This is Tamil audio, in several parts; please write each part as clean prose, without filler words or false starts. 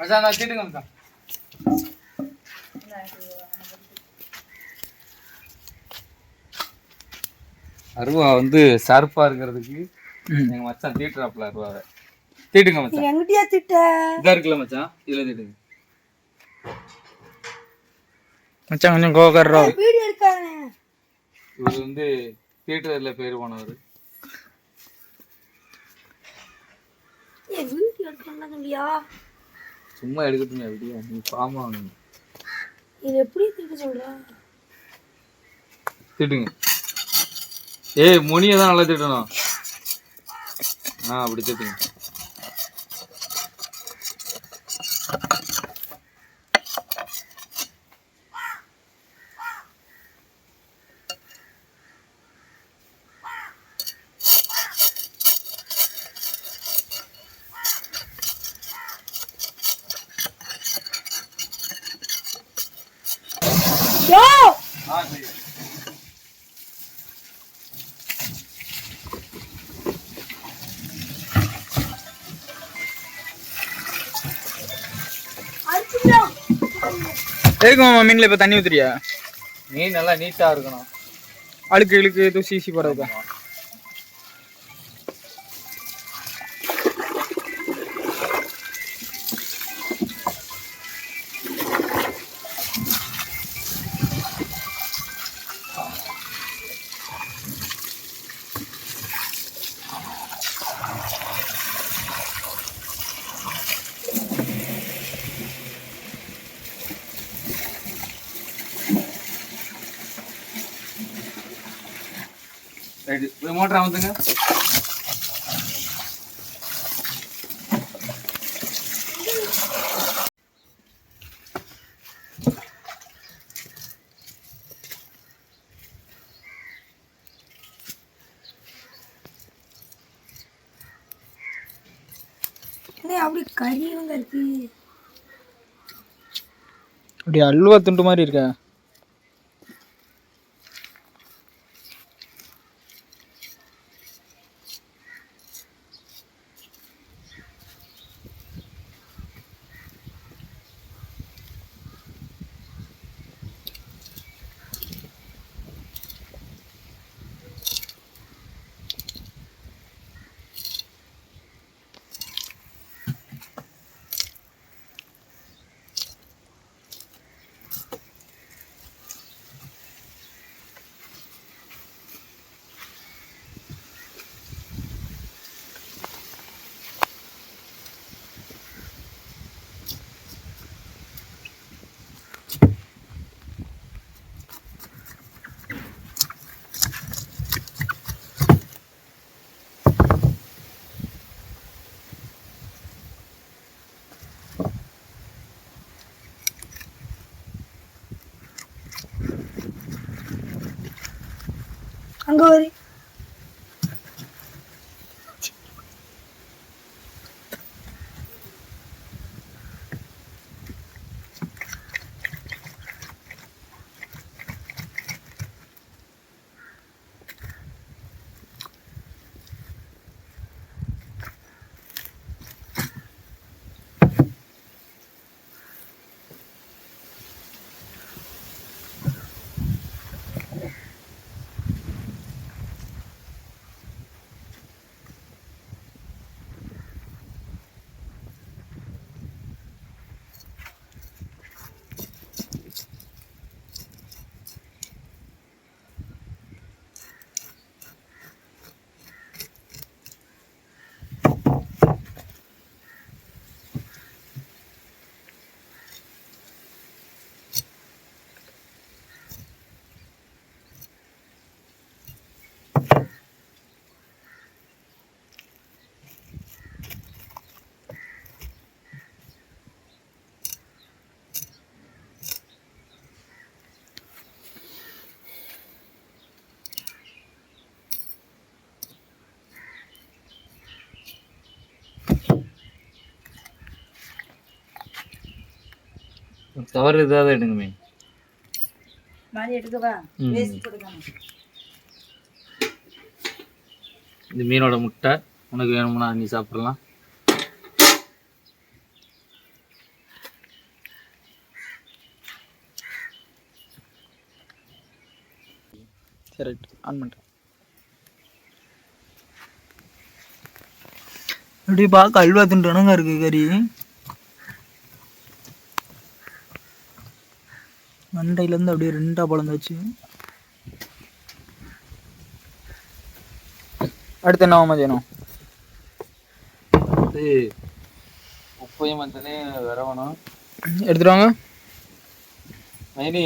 மச்சான் நான் தீட்டுங்க மச்சான். அருவா வந்து ஷார்ப்பா இருக்கிறதுக்கு எங்க மச்சான் தீட்டுறாப்ல அருவாவை. தீட்டுங்க மச்சான். எங்கிட்டயா திட்ட? இதா இருக்குல்ல மச்சான், இதுல தீட்டுங்க மச்சான். கொஞ்சம் கோவக்காரரோ. வீடியோ எடுக்கானே. இவர் வந்து தியேட்டர்ல பேர் போனவர். வீடியோ எடுக்கணும் சொல்லியா? சும்மா எடுக்கட்டுங்க அப்படியே, நீ பாமா ஆகணும். இது எப்படி திட்ட சொல்ற? திட்டுங்க. ஏய் முனியை தான் நல்லா திட்டணும். அப்படி திட்டுங்க. சரி. எதுக்குமா மீன்ல இப்ப தண்ணி ஊத்துறியா? மீன் நல்லா நீட்டா இருக்கணும். அழுக்கு இழுக்கு தூசி ஈசி போடாதா? மோட்டர் அமுத்துங்க. அப்படி கறியும் இருக்கு. அப்படி அல்வா துண்டு மாதிரி இருக்கா? அங்க ஒரு தவறு இதாக எடுங்க மீன். இந்த மீனோட முட்டை உனக்கு வேணும்னா நீ சாப்பிடலாம். சரி ரைட் ஆன் பண்ணுறேன். இப்படி பார்க்க அல்வா தின்றானுங்க இருக்கு கறி. மண்டையிலேருந்து அப்படியே 2ஆ பழந்தாச்சு. அடுத்து என்ன செய்யணும்? வந்து உப்பையும் மஞ்சளையும் விரவணும். எடுத்துட்டு வாங்க. மைனி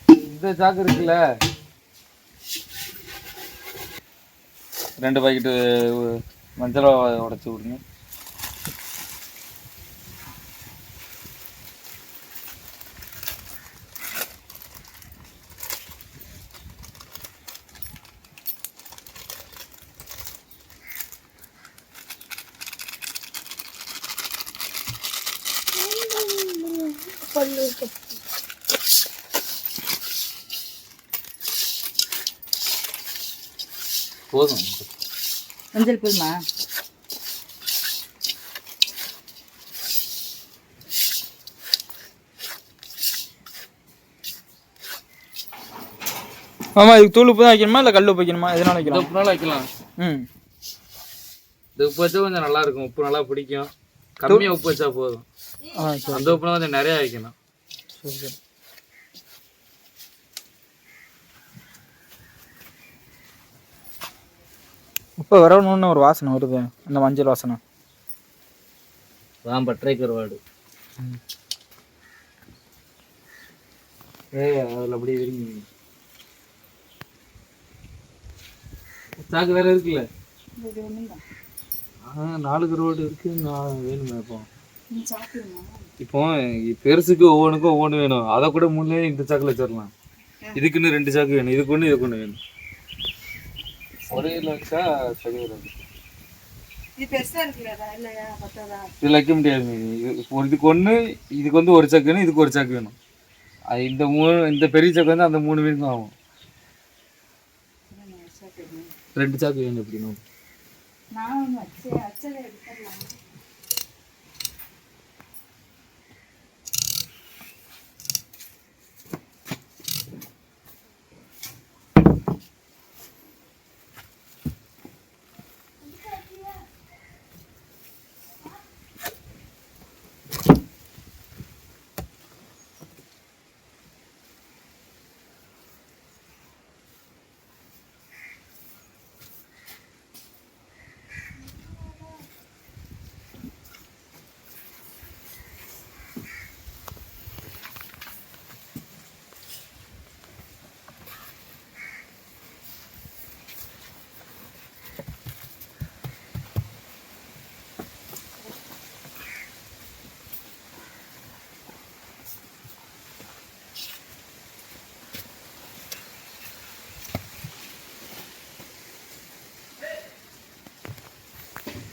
இந்த சாக்கு இருக்குல்ல, 2 பாக்கெட்டு மஞ்சளை உடச்சி விடுங்க. பல்லு இருக்கு. போதும். மஞ்சள் போதுமா? ஆமாம், இதுக்கு தூள் உப்பு தான் வைக்கணுமா இல்லை கல் உப்பு வைக்கணுமா? எதனால இந்த வைக்கலாம்? உப்புனால வைக்கலாம். ம், இந்த உப்பு வச்சா கொஞ்சம் நல்லா இருக்கும். உப்பு நல்லா பிடிக்கும். கம்மியாக உப்பு வச்சா போதும். சரி அந்த உப்புனா கொஞ்சம் நிறையா வைக்கணும். சரி சரி. உப்பு வரணும்னு ஒரு வாசனை வருது, அந்த மஞ்சள் வாசனை. அதான் பட்டறை கருவாடு. அதில் அப்படியே விரும்பி சாக்கு வேற இருக்குல்ல. 4 கருவாடு இருக்கு. நான் வேணுமே இப்போ பெருசுக்கு ஒவ்வொன்றுக்கும் ஒவ்வொன்று வேணும். அதை கூட முன்னே இந்த சாக்கில் வச்சிடலாம். இதுக்குன்னு 2 சாக்கு வேணும். இதுக்கு ஒன்று இதுக்கு ஒன்று வேணும். ஒரே வச்சா சரி வராது. இதில் வைக்க முடியாது. இதுக்கு ஒன்று, இதுக்கு வந்து 1 சாக்கு வேணும், இதுக்கு 1 சாக்கு வேணும். அது இந்த பெரிய சாக்கு வந்து அந்த 3 மீனுக்கும் ஆகும். 2 சாக்கு வேணும். எப்படின்னு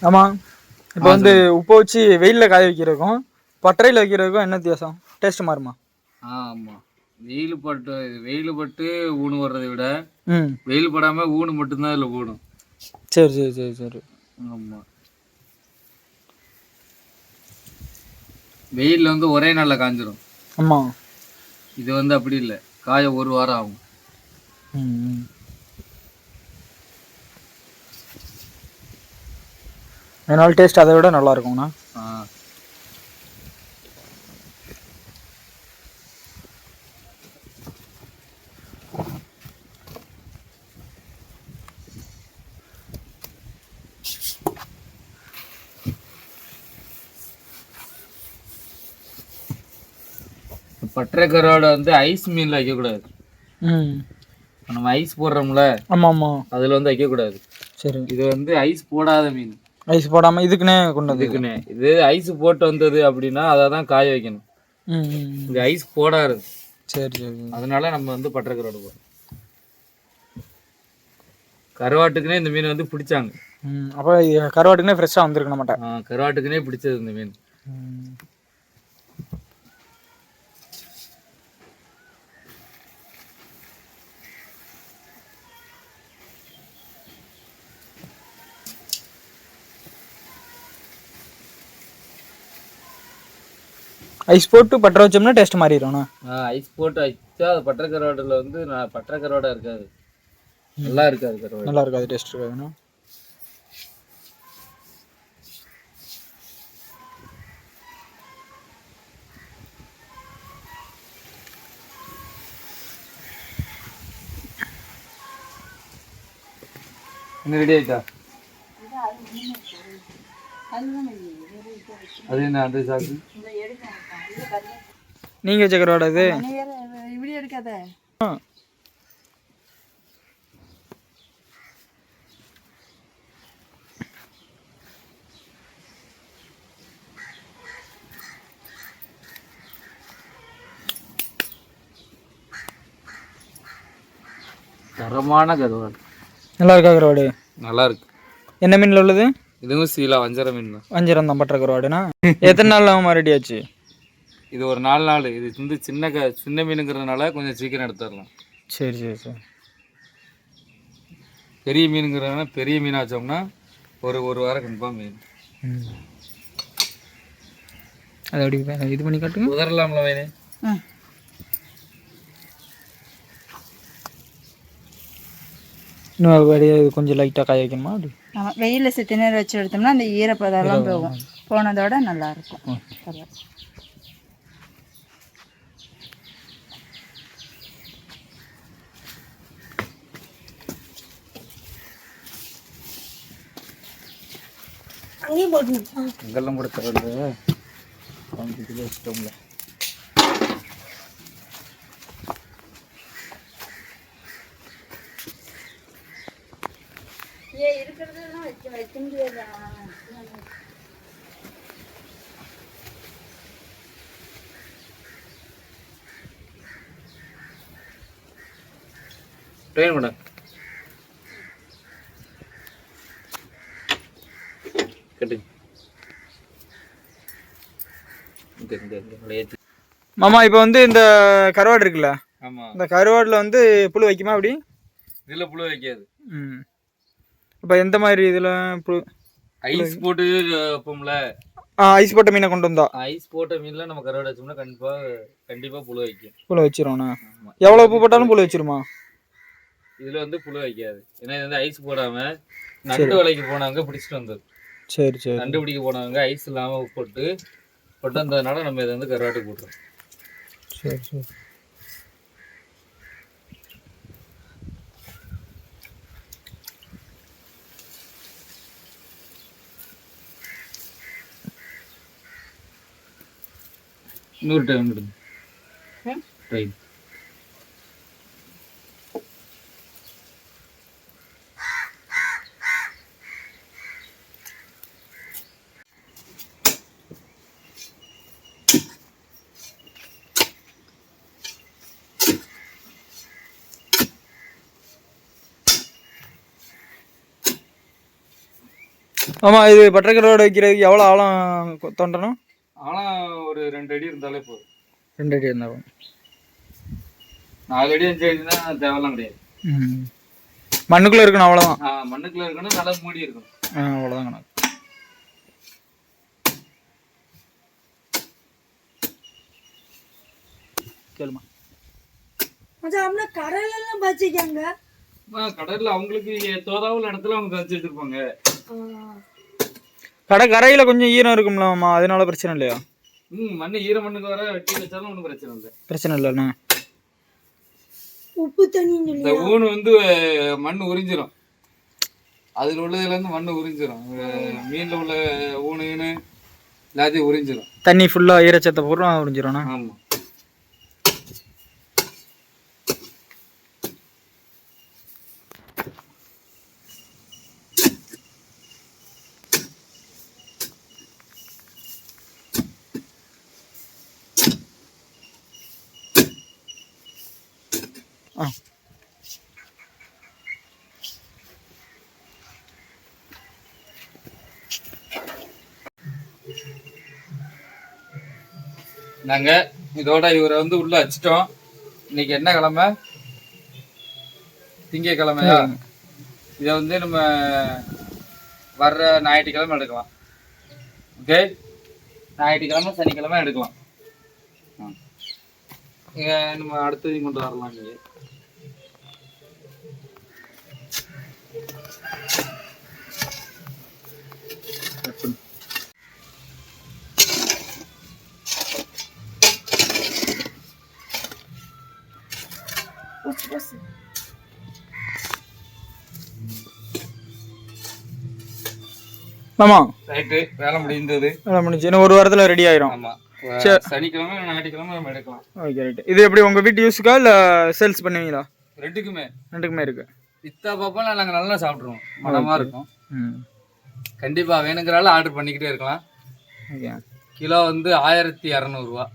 ஆமாம், இப்போ வந்து உப்பை வச்சு வெயிலில் காய வைக்கிறதுக்கும் பட்டறையில் வைக்கிறதுக்கும் என்ன வித்தியாசம்? டேஸ்ட் மாறுமா? ஆமாம். வெயில் பட்டு ஊனு வர்றதை விட ம், வெயில் படாமல் ஊனு மட்டும்தான் இதில் போடும். சரி சரி சரி சரி. ஆமாம். வெயிலில் வந்து ஒரே நாளில் காஞ்சிரும். ஆமாம். இது வந்து அப்படி இல்லை, காய 1 வாரம் ஆகும். ம் ம். அதனால டேஸ்ட் அதை விட நல்லா இருக்கும்ண்ணா. பட்டறை கருவாடை வந்து ஐஸ் மீனில் வைக்கக்கூடாது. ம், நம்ம ஐஸ் போடுறோம்ல, ஆமாம் ஆமாம், அதில் வந்து வைக்கக்கூடாது. சரி. இது வந்து ஐஸ் போடாத மீன். ஐஸ் போடாமல் இதுக்குன்னே கொண்டு வந்து. இதுக்குன்னே இது ஐஸ் போட்டு வந்தது அப்படின்னா அதை தான் காய வைக்கணும். ம் ம். இது ஐஸ் போடாது. சரி சரி. அதனால நம்ம வந்து பட்டறை கருவாடு போடுறோம். கருவாட்டுக்குன்னே இந்த மீன் வந்து பிடிச்சாங்க. ம், அப்போ கருவாட்டுக்குன்னே ஃப்ரெஷ்ஷாக வந்திருக்க மாட்டேன். கருவாட்டுக்குன்னே பிடிச்சது இந்த மீன். ஐஸ் போட்டு பட்டரை வச்சோம்னா டேஸ்ட் மாறிடும்ண்ணா. ஐஸ் போட்டு வச்சா அது பட்டறை கருவாட்டில் வந்து பட்டறை கருவாடாக இருக்காது. நல்லா இருக்காது கருவாடு. நல்லா இருக்காது, டேஸ்ட் இருக்காதுண்ணா. இன்னும் ரெடி ஆயிட்டா? அது என்ன அந்த சாக்கு? நீங்கள் வச்ச கருவாடு அது? இப்படி எடுக்காத. தரமான கருவாடு. நல்லா இருக்கா கருவாடு? நல்லா இருக்கு. என்ன மீனில் உள்ளது? இதுவும் சீலா வஞ்சர மீன் தான். வஞ்சிரம் தான், பட்டற கருவாடுனா. எத்தனை நாள் ஆகும் ரெடி ஆச்சு? இது ஒரு 4 நாள். இது வந்து சின்ன மீனுங்கிறதுனால கொஞ்சம் சீக்கிரம் எடுத்துடலாம். சரி சரி சரி. பெரிய மீனுங்கிறதுனால பெரிய மீன் ஆச்சோம்னா ஒரு வாரம் கன்ஃபார்ம் மீன். அதை அப்படி இது பண்ணி காட்டுங்க. உதறலாம்ல வேணே. இன்னும் அப்படியே கொஞ்சம் லைட்டாக காய வைக்கணுமா? அப்படி ஆமாம், வெயிலில் சித்த நேரம் வச்சு எடுத்தோம்னா அந்த ஈரப்பதெல்லாம் போகும். போனதோட நல்லாயிருக்கும். அங்கேயும் போட்டுருக்கோம். அங்கெல்லாம் கூட தரல. 5 கிலோ வச்சிட்டோம்ல. இருக்கிறதெல்லாம் வைக்க முடியாது. ட்ரெயின் பண்ண கட்டுங்க. மாமா இப்போ வந்து இந்த கருவாடு இருக்குல்ல, ஆமா, இந்த கருவாடில் வந்து புழு வைக்குமா அப்படி? இதில் புழு வைக்காது. இப்போ எந்த மாதிரி இதில் புழு? ஐஸ் போட்டு வைப்போம்ல. ஐஸ் போட்ட மீனை கொண்டு வந்தா? ஐஸ் போட்ட மீன்ல நம்ம கருவாடு வச்சோம்னா கண்டிப்பா புழு வைக்கும். புழு வச்சிருவோண்ணா. எவ்வளோ உப்பு போட்டாலும் புழு வச்சிருமா? இதுல வந்து புழு வைக்காது. ஏன்னா இது வந்து ஐஸ் போடாம நண்டு வலைக்கு போனாங்க பிடிச்சிட்டு வந்தது. சரி சரி. நண்டு பிடிக்க போனவங்க ஐஸ் இல்லாம போட்டு வந்ததுனால நம்ம இதை வந்து கருவாட்டுக்கு போட்டுறோம். சரி சரி. இன்னொரு டைம் விடுங்க. ரைட். ஆமாம், இது பட்டை கருவாடு வைக்கிறதுக்கு எவ்வளோ ஆழம் தோண்டணும்? ஆழம் ஒரு 2 அடி இருந்தாலே போதும். 2 அடி இருந்தாலும். 4 அடி 5 அடினா தேவைலாம் கிடையாது. மண்ணுக்குள்ளே இருக்கணும், அவ்வளோதான். மண்ணுக்குள்ளே இருக்கணும், நல்லா மூடி இருக்கணும். அவ்வளோதான் கணக்கு. கேளுமா. மச்சான் கடலெல்லாம் வச்சிருக்காங்க. கடல்ல அவங்களுக்கு தோதாவுள்ள இடத்துல அவங்க வச்சு வச்சிருப்பாங்க. கரையில கொஞ்சம் ஈரம் இருக்கும்லம்மா, அதனால பிரச்சனை இல்லையா? மண்ணு ஈர மண்ணுக்கு வர வெட்டி வச்சாலும் ஒன்றும் பிரச்சனை இல்லை. பிரச்சனை இல்லைண்ணா. உப்பு தண்ணி இந்த ஊனு வந்து மண் உறிஞ்சிரும். அதில் உள்ளதுல இருந்து மண் உறிஞ்சிரும். மீன்ல உள்ள ஊனுன்னு எல்லாத்தையும் உறிஞ்சிரும். தண்ணி ஃபுல்லா ஈரச்சத்தை போடுறோம், உறிஞ்சிரும். ஆமா. நாங்க இதோட இவரை வந்து உள்ள வச்சிட்டோம். இன்னைக்கு என்ன கிழமை? திங்கக்கிழமையா? இதை வந்து நம்ம வர்ற ஞாயிற்றுக்கிழமை எடுக்கலாம். ஓகே, ஞாயிற்றுக்கிழமை சனிக்கிழமை எடுக்கலாம். நம்ம அடுத்ததையும் கொண்டு வரலாம். நீங்க ஆமா ரைட்டு, வேலை முடிந்தது. வேலை முடிஞ்சு இன்னும் ஒரு வாரத்தில் ரெடி ஆயிரும். ஆமா, சனிக்கிழமை ஞாயிற்றுக்கிழமை நம்ம எடுக்கலாம். Okay right. இது எப்படி உங்கள் வீட்டு யூஸுக்கா இல்லை சேல்ஸ் பண்ணுவீங்களா? ரெண்டுக்குமே இருக்கு. வித்தா பாப்பா நாங்கள் நல்லா சாப்பிட்ருவோம், மனமாக இருக்கும். ம் கண்டிப்பாக வேணுங்கிறால ஆர்டர் பண்ணிக்கிட்டே இருக்கலாம். ஓகே. கிலோ வந்து 1200 ரூபா.